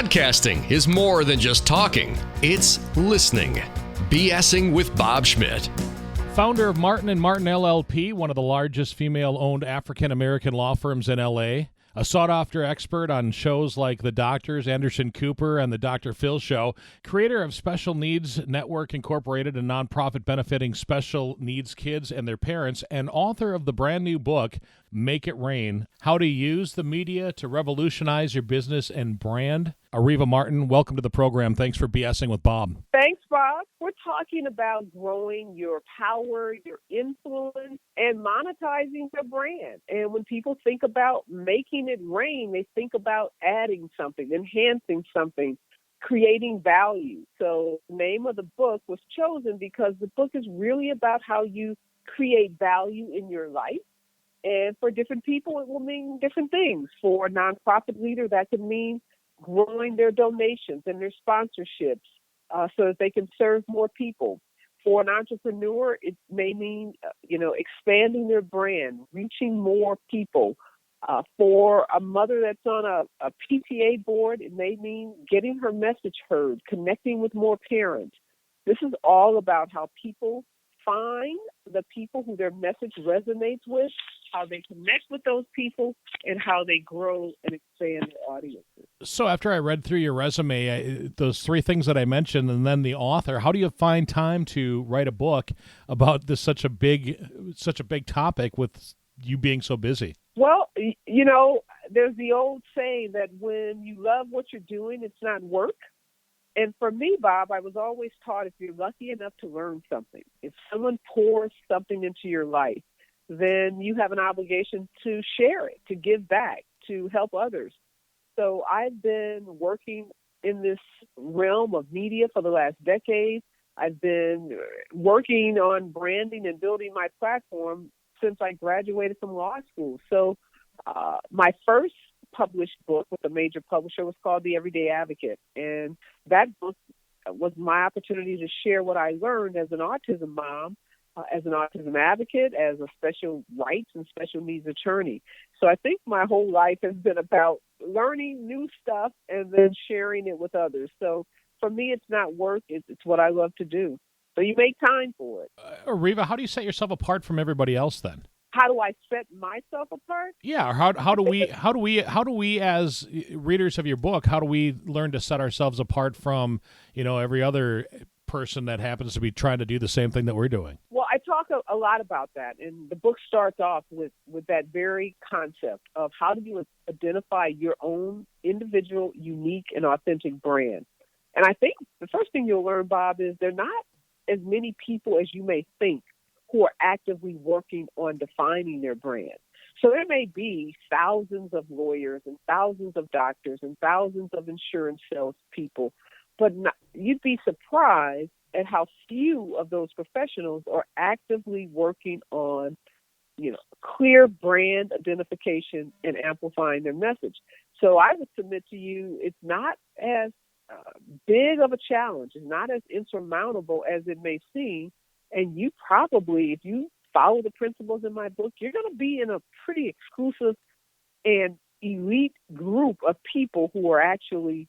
Podcasting is more than just talking, it's listening. BSing with Bob Schmidt. Founder of Martin & Martin LLP, one of the largest female-owned African-American law firms in L.A., a sought-after expert on shows like The Doctors, Anderson Cooper, and The Dr. Phil Show, creator of Special Needs Network Incorporated, a nonprofit benefiting special needs kids and their parents, and author of the brand new book, Make It Rain, How to Use the Media to Revolutionize Your Business and Brand. Areva Martin, welcome to the program. Thanks for BSing with Bob. Thanks, Bob. We're talking about growing your power, your influence, and monetizing your brand. And when people think about making it rain, they think about adding something, enhancing something, creating value. So the name of the book was chosen because the book is really about how you create value in your life. And for different people, it will mean different things. For a nonprofit leader, that could mean growing their donations and their sponsorships so that they can serve more people. For an entrepreneur, it may mean, expanding their brand, reaching more people. For a mother that's on a PTA board, it may mean getting her message heard, connecting with more parents. This is all about how people find the people who their message resonates with, how they connect with those people, and how they grow and expand their audiences. So after I read through your resume, those three things that I mentioned, and then the author, how do you find time to write a book about this such a big topic with you being so busy? Well, there's the old saying that when you love what you're doing, it's not work. And for me, Bob, I was always taught if you're lucky enough to learn something, if someone pours something into your life, then you have an obligation to share it, to give back, to help others. So I've been working in this realm of media for the last decade. I've been working on branding and building my platform since I graduated from law school. So my first published book with a major publisher was called The Everyday Advocate. And that book was my opportunity to share what I learned as an autism mom, as an autism advocate, as a special rights and special needs attorney. So I think my whole life has been about learning new stuff and then sharing it with others. So for me, it's not work. It's what I love to do. So you make time for it. Areva, how do you set yourself apart from everybody else then? How do I set myself apart? Yeah, how do we as readers of your book, how do we learn to set ourselves apart from, every other person that happens to be trying to do the same thing that we're doing? Well, I talk a lot about that, and the book starts off with that very concept of how do you identify your own individual, unique, and authentic brand. And I think the first thing you'll learn, Bob, is there are not as many people as you may think who are actively working on defining their brand. So there may be thousands of lawyers and thousands of doctors and thousands of insurance salespeople, but you'd be surprised at how few of those professionals are actively working on, clear brand identification and amplifying their message. So I would submit to you, it's not as big of a challenge, it's not as insurmountable as it may seem. And you probably, if you follow the principles in my book, you're going to be in a pretty exclusive and elite group of people who are actually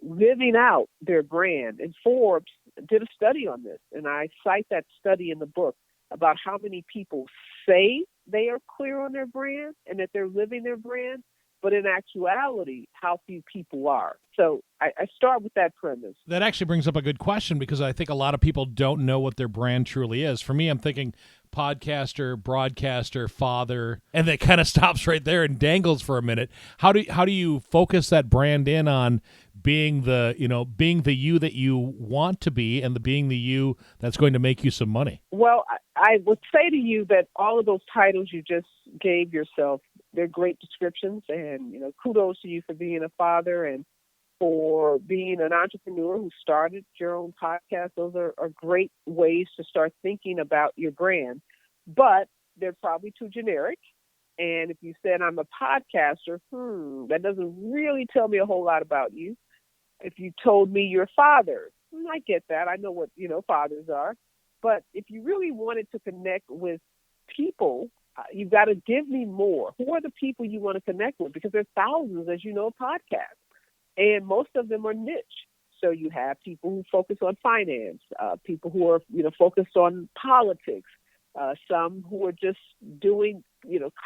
living out their brand. And Forbes did a study on this, and I cite that study in the book about how many people say they are clear on their brand and that they're living their brand, but in actuality, how few people are. So I start with that premise. That actually brings up a good question because I think a lot of people don't know what their brand truly is. For me, I'm thinking podcaster, broadcaster, father, and that kind of stops right there and dangles for a minute. How do you focus that brand in on being the you that you want to be and being the you that's going to make you some money? Well, I would say to you that all of those titles you just gave yourself, they're great descriptions, and kudos to you for being a father and for being an entrepreneur who started your own podcast. Those are great ways to start thinking about your brand, but they're probably too generic. And if you said I'm a podcaster, that doesn't really tell me a whole lot about you. If you told me you're a father, I get that. I know what fathers are. But if you really wanted to connect with people, you've got to give me more. Who are the people you want to connect with? Because there's thousands, as you know, podcasts. and most of them are niche. So you have people who focus on finance, people who are, focused on politics, some who are just doing,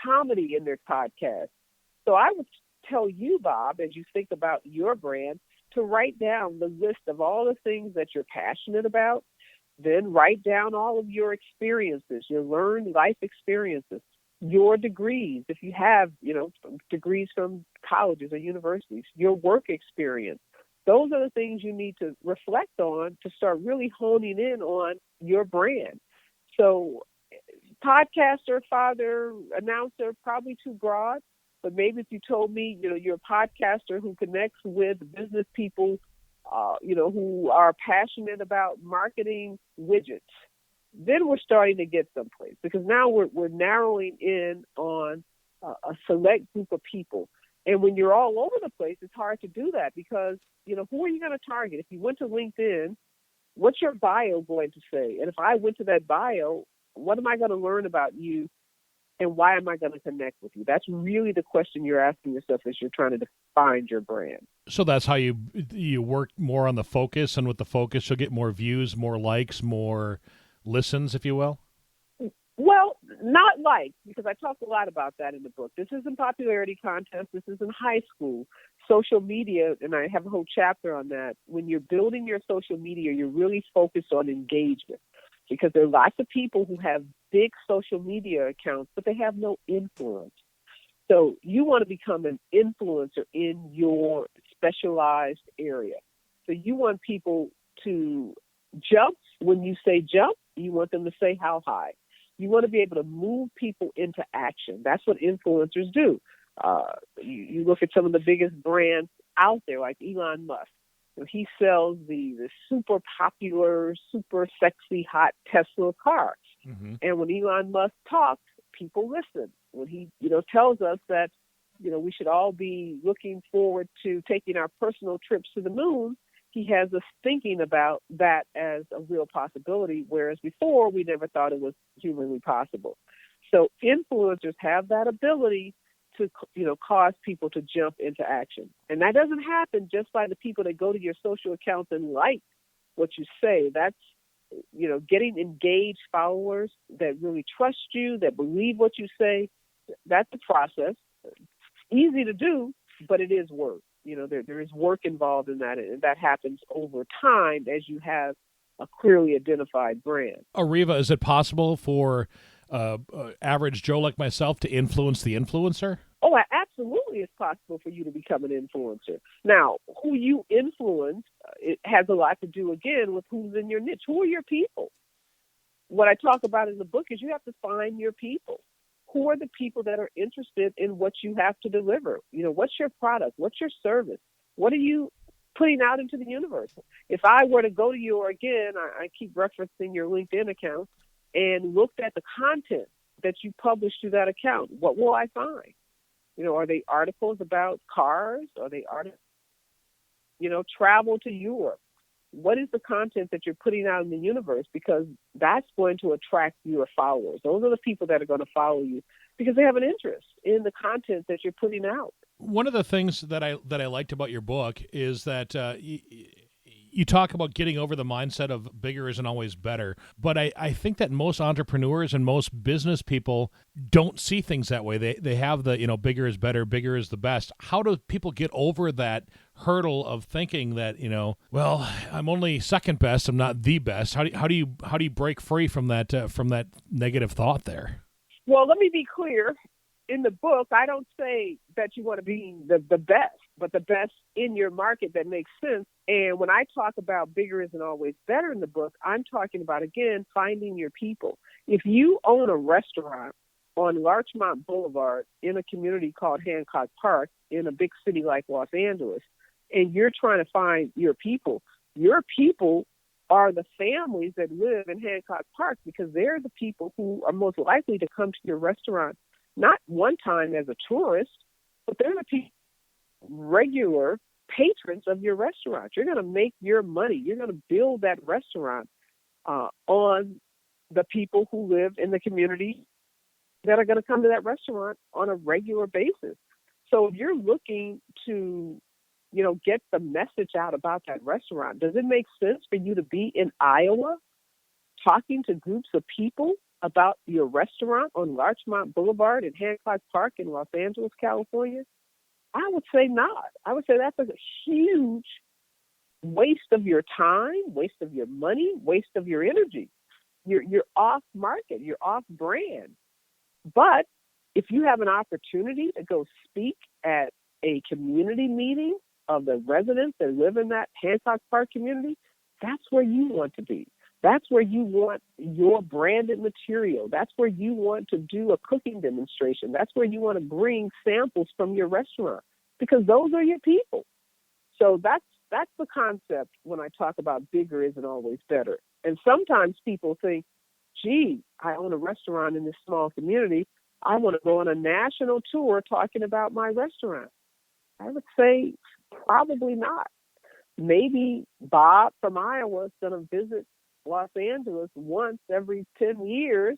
comedy in their podcast. So I would tell you, Bob, as you think about your brand, to write down the list of all the things that you're passionate about. Then write down all of your experiences, your learned life experiences, your degrees, if you have, degrees from colleges or universities, your work experience. Those are the things you need to reflect on to start really honing in on your brand. So podcaster, father, announcer, probably too broad, but maybe if you told me, you're a podcaster who connects with business people, who are passionate about marketing widgets, then we're starting to get someplace, because now we're narrowing in on a select group of people. And when you're all over the place, it's hard to do that because, who are you going to target? If you went to LinkedIn, what's your bio going to say? And if I went to that bio, what am I going to learn about you and why am I going to connect with you? That's really the question you're asking yourself as you're trying to define your brand. So that's how you work more on the focus, and with the focus, you'll get more views, more likes, more listens, if you will? Well, not likes, because I talk a lot about that in the book. This isn't popularity contest. This isn't high school. Social media, and I have a whole chapter on that. When you're building your social media, you're really focused on engagement, because there are lots of people who have big social media accounts, but they have no influence. So you want to become an influencer in your specialized area. So you want people to jump. When you say jump, you want them to say how high. You want to be able to move people into action. That's what influencers do. You look at some of the biggest brands out there, like Elon Musk. He sells the super popular, super sexy, hot Tesla cars. Mm-hmm. And when Elon Musk talks, people listen. When he, tells us that, we should all be looking forward to taking our personal trips to the moon, he has us thinking about that as a real possibility, whereas before we never thought it was humanly possible. So influencers have that ability to, cause people to jump into action. And that doesn't happen just by the people that go to your social accounts and like what you say. That's, getting engaged followers that really trust you, that believe what you say. That's a process. It's easy to do, but it is work. There is work involved in that, and that happens over time as you have a clearly identified brand. Areva, is it possible for average Joe like myself to influence the influencer? Oh, absolutely, it's possible for you to become an influencer. Now, who you influence, it has a lot to do, again, with who's in your niche. Who are your people? What I talk about in the book is you have to find your people. Who are the people that are interested in what you have to deliver? What's your product? What's your service? What are you putting out into the universe? If I were to go to you, or again, I keep referencing your LinkedIn account, and looked at the content that you publish to that account, what will I find? Are they articles about cars? Are they travel to Europe? What is the content that you're putting out in the universe? Because that's going to attract your followers. Those are the people that are going to follow you because they have an interest in the content that you're putting out. One of the things that I liked about your book is that you talk about getting over the mindset of bigger isn't always better. But I think that most entrepreneurs and most business people don't see things that way. They have the, bigger is better, bigger is the best. How do people get over that hurdle of thinking that, well, I'm only second best, I'm not the best? How do you break free from that negative thought there? Well, let me be clear. In the book, I don't say that you want to be the best, but the best in your market that makes sense. And when I talk about bigger isn't always better in the book, I'm talking about, again, finding your people. If you own a restaurant on Larchmont Boulevard in a community called Hancock Park in a big city like Los Angeles, and you're trying to find your people are the families that live in Hancock Park, because they're the people who are most likely to come to your restaurant not one time as a tourist, but they're the people, regular patrons of your restaurant. You're going to make your money. You're going to build that restaurant on the people who live in the community that are going to come to that restaurant on a regular basis. So if you're looking to get the message out about that restaurant? Does it make sense for you to be in Iowa talking to groups of people about your restaurant on Larchmont Boulevard in Hancock Park in Los Angeles, California? I would say not. I would say that's a huge waste of your time, waste of your money, waste of your energy. You're off market, you're off brand. But if you have an opportunity to go speak at a community meeting of the residents that live in that Hancock Park community, that's where you want to be. That's where you want your branded material. That's where you want to do a cooking demonstration. That's where you want to bring samples from your restaurant, because those are your people. So that's the concept when I talk about bigger isn't always better. And sometimes people think, gee, I own a restaurant in this small community. I want to go on a national tour talking about my restaurant. I would say probably not. Maybe Bob from Iowa is going to visit Los Angeles once every 10 years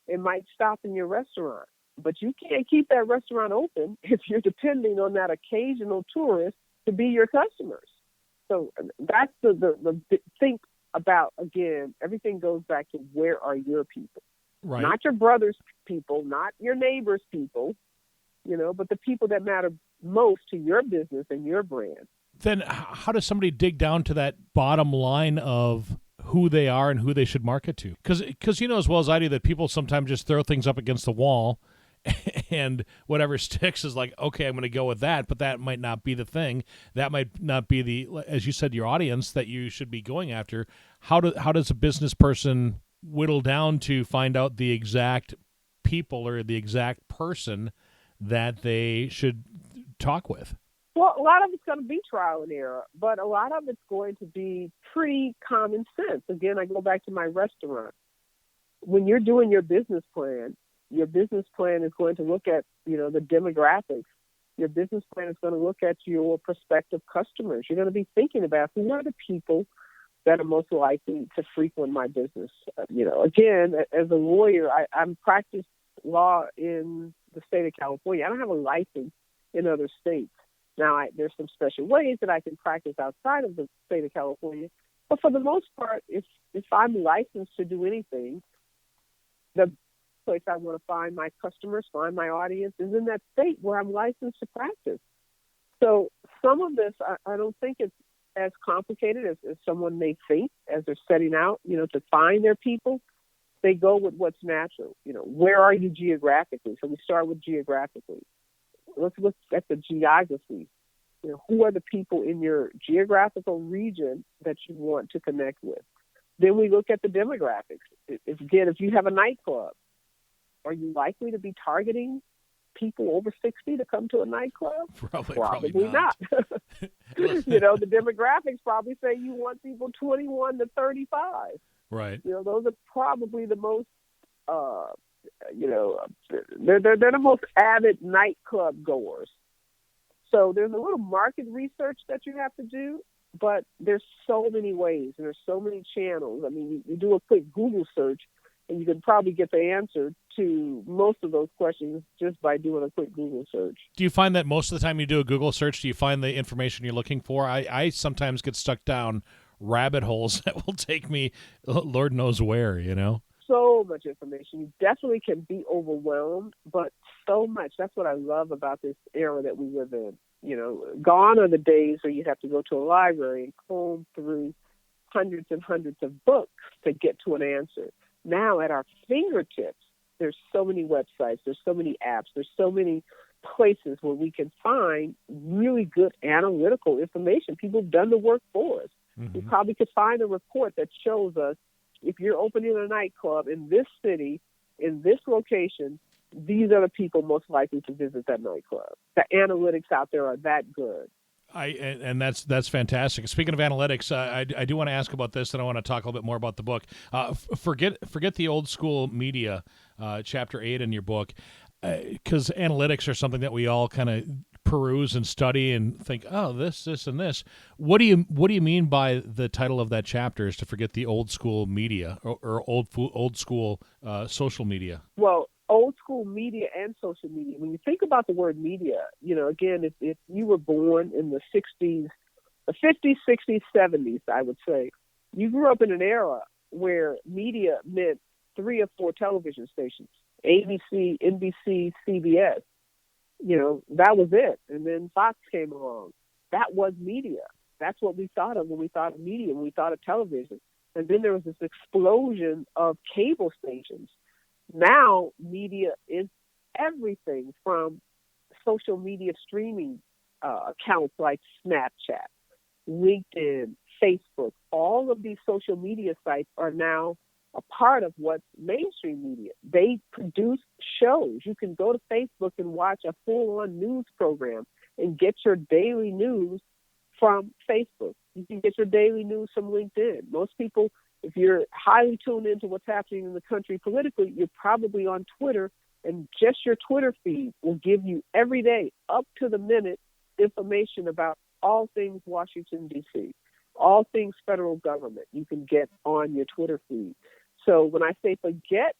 and might stop in your restaurant. But you can't keep that restaurant open if you're depending on that occasional tourist to be your customers. So that's the think about, again, everything goes back to where are your people? Right. Not your brother's people, not your neighbor's people, but the people that matter most to your business and your brand. Then how does somebody dig down to that bottom line of who they are and who they should market to? Because you know as well as I do that people sometimes just throw things up against the wall and whatever sticks is like, okay, I'm going to go with that, but that might not be the thing. That might not be the, as you said, your audience that you should be going after. How does a business person whittle down to find out the exact people or the exact person that they should talk with? Well, a lot of it's going to be trial and error, but a lot of it's going to be pretty common sense. Again, I go back to my restaurant. When you're doing your business plan is going to look at, the demographics. Your business plan is going to look at your prospective customers. You're going to be thinking about who are the people that are most likely to frequent my business. Again, as a lawyer, I'm practiced law in the state of California. I don't have a license in other states. Now, there's some special ways that I can practice outside of the state of California. But for the most part, if I'm licensed to do anything, the place I want to find my customers, find my audience, is in that state where I'm licensed to practice. So some of this, I don't think it's as complicated as someone may think as they're setting out, to find their people. They go with what's natural. Where are you geographically? So we start with geographically. Let's look at the geography. Who are the people in your geographical region that you want to connect with? Then we look at the demographics. If you have a nightclub, are you likely to be targeting people over 60 to come to a nightclub? Probably not. The demographics probably say you want people 21 to 35. Right. Those are probably the most, they're the most avid nightclub goers. So there's a little market research that you have to do, but there's so many ways and there's so many channels. I mean, you do a quick Google search and you can probably get the answer to most of those questions just by doing a quick Google search. Do you find that most of the time you do a Google search, do you find the information you're looking for? I sometimes get stuck down rabbit holes that will take me Lord knows where, So much information. You definitely can be overwhelmed, but so much. That's what I love about this era that we live in. Gone are the days where you have to go to a library and comb through hundreds and hundreds of books to get to an answer. Now at our fingertips, there's so many websites, there's so many apps, there's so many places where we can find really good analytical information. People have done the work for us. Mm-hmm. We probably could find a report that shows us if you're opening a nightclub in this city, in this location, these are the people most likely to visit that nightclub. The analytics out there are that good. And that's fantastic. Speaking of analytics, I do want to ask about this, and I want to talk a little bit more about the book. Forget the old school media, chapter 8 in your book, because analytics are something that we all kind of peruse and study and think, oh, this, and this. What do you mean by the title of that chapter is to forget the old school media or old school social media? Well, old school media and social media. When you think about the word media, again, if you were born in the 60s, the 50s, 60s, 70s, I would say, you grew up in an era where media meant 3 or 4 television stations, ABC, NBC, CBS. That was it. And then Fox came along. That was media. That's what we thought of when we thought of media, when we thought of television. And then there was this explosion of cable stations. Now media is everything from social media streaming accounts like Snapchat, LinkedIn, Facebook. All of these social media sites are now a part of what's mainstream media. They produce shows. You can go to Facebook and watch a full-on news program and get your daily news from Facebook. You can get your daily news from LinkedIn. Most people, if you're highly tuned into what's happening in the country politically, you're probably on Twitter, and just your Twitter feed will give you every day, up to the minute, information about all things Washington, D.C., all things federal government you can get on your Twitter feed. So when I say forget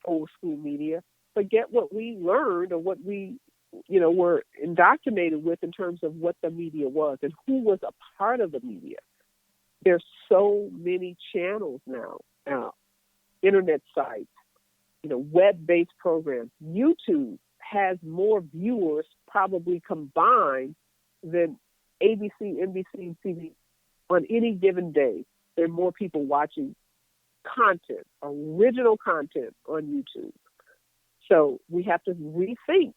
old school media, forget what we learned or what we were indoctrinated with in terms of what the media was and who was a part of the media. There's so many channels now, internet sites, web-based programs. YouTube has more viewers probably combined than ABC, NBC, and CBS on any given day. There are more people watching content, original content on YouTube. So we have to rethink,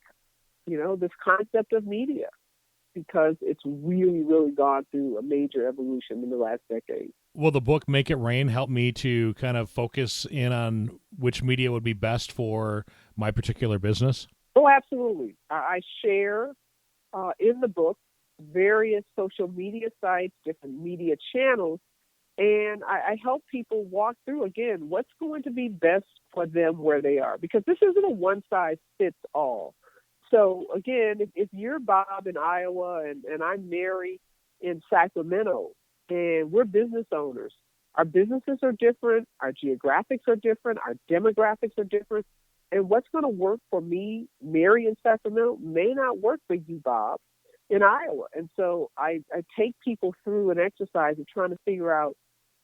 this concept of media, because it's really, really gone through a major evolution in the last decade. Will the book Make It Rain help me to kind of focus in on which media would be best for my particular business? Oh, absolutely. I share in the book various social media sites, different media channels, and I help people walk through, again, what's going to be best for them where they are, because this isn't a one-size-fits-all. So, again, if you're Bob in Iowa and I'm Mary in Sacramento, and we're business owners, our businesses are different, our geographics are different, our demographics are different, and what's going to work for me, Mary in Sacramento, may not work for you, Bob, in Iowa. And so I take people through an exercise of trying to figure out,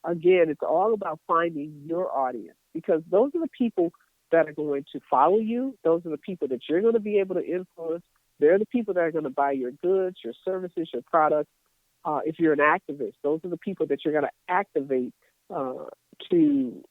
again, it's all about finding your audience, because those are the people that are going to follow you. Those are the people that you're going to be able to influence. They're the people that are going to buy your goods, your services, your products. If you're an activist, those are the people that you're going to activate to,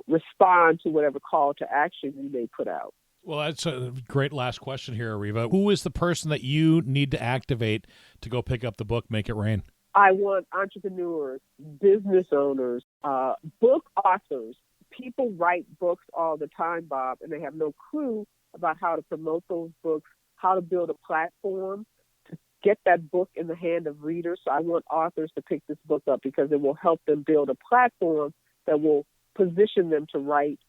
respond to whatever call to action you may put out. Well, that's a great last question here, Areva. Who is the person that you need to activate to go pick up the book, Make It Rain? I want entrepreneurs, business owners, book authors. People write books all the time, Bob, and they have no clue about how to promote those books, how to build a platform to get that book in the hand of readers. So I want authors to pick this book up because it will help them build a platform that will position them to write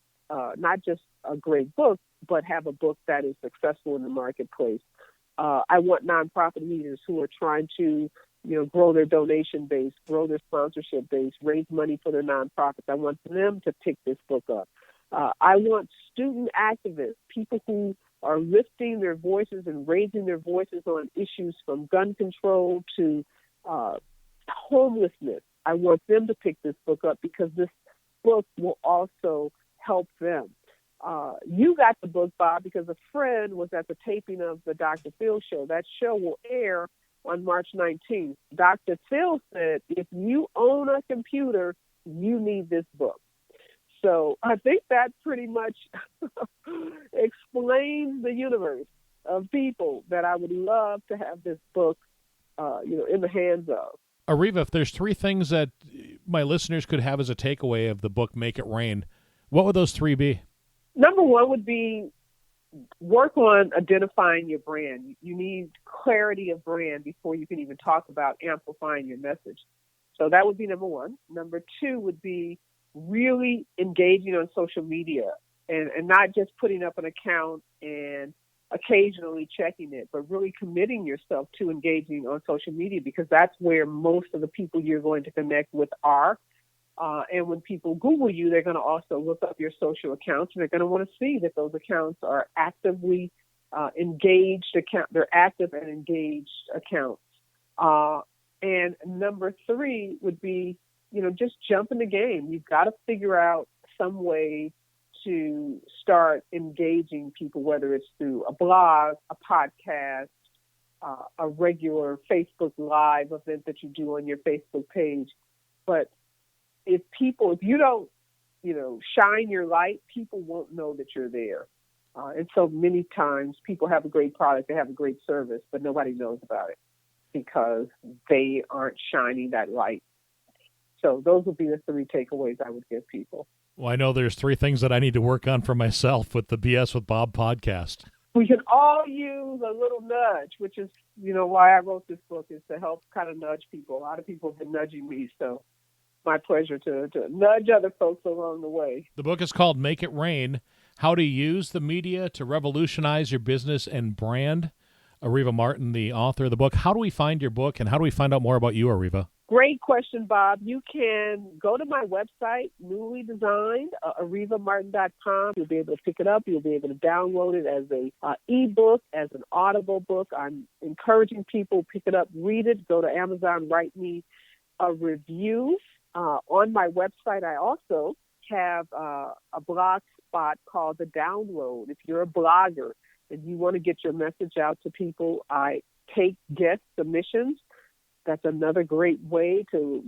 not just a great book, but have a book that is successful in the marketplace. I want nonprofit leaders who are trying to grow their donation base, grow their sponsorship base, raise money for their nonprofits. I want them to pick this book up. I want student activists, people who are lifting their voices and raising their voices on issues from gun control to homelessness. I want them to pick this book up because this book will also help them. You got the book, Bob, because a friend was at the taping of the Dr. Phil show. That show will air on March 19th. Dr. Phil said, if you own a computer, you need this book. So I think that pretty much explains the universe of people that I would love to have this book, in the hands of. Areva, if there's 3 things that my listeners could have as a takeaway of the book Make It Rain, what would those 3 be? Number 1 would be work on identifying your brand. You need clarity of brand before you can even talk about amplifying your message. So that would be number 1. Number 2 would be really engaging on social media and not just putting up an account and occasionally checking it, but really committing yourself to engaging on social media, because that's where most of the people you're going to connect with are. And when people Google you, they're going to also look up your social accounts, and they're going to want to see that those accounts are actively engaged account. They're active and engaged accounts. And number 3 would be, just jump in the game. You've got to figure out some way to start engaging people, whether it's through a blog, a podcast, a regular Facebook Live event that you do on your Facebook page. But if you don't, shine your light, people won't know that you're there. And so many times people have a great product, they have a great service, but nobody knows about it because they aren't shining that light. So those would be the 3 takeaways I would give people. Well, I know there's 3 things that I need to work on for myself with the BS with Bob podcast. We can all use a little nudge, which is, why I wrote this book, is to help kind of nudge people. A lot of people have been nudging me, so my pleasure to nudge other folks along the way. The book is called Make It Rain, How to Use the Media to Revolutionize Your Business and Brand. Areva Martin, the author of the book. How do we find your book, and how do we find out more about you, Areva? Great question, Bob. You can go to my website, newly designed, arevamartin.com. You'll be able to pick it up. You'll be able to download it as a ebook, as an Audible book. I'm encouraging people, pick it up, read it, go to Amazon, write me a review. On my website, I also have a blog spot called The Download. If you're a blogger and you want to get your message out to people, I take guest submissions. That's another great way to,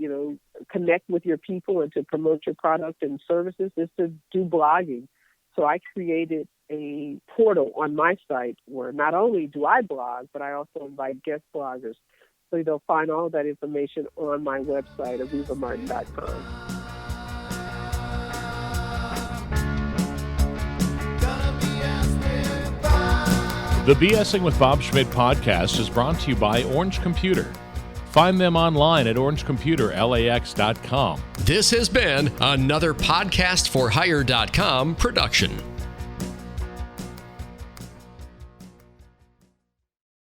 connect with your people and to promote your product and services, is to do blogging. So I created a portal on my site where not only do I blog, but I also invite guest bloggers. So they'll find all that information on my website, arevamartin.com. The BSing with Bob Schmidt podcast is brought to you by Orange Computer. Find them online at orangecomputerlax.com. This has been another podcastforhire.com production.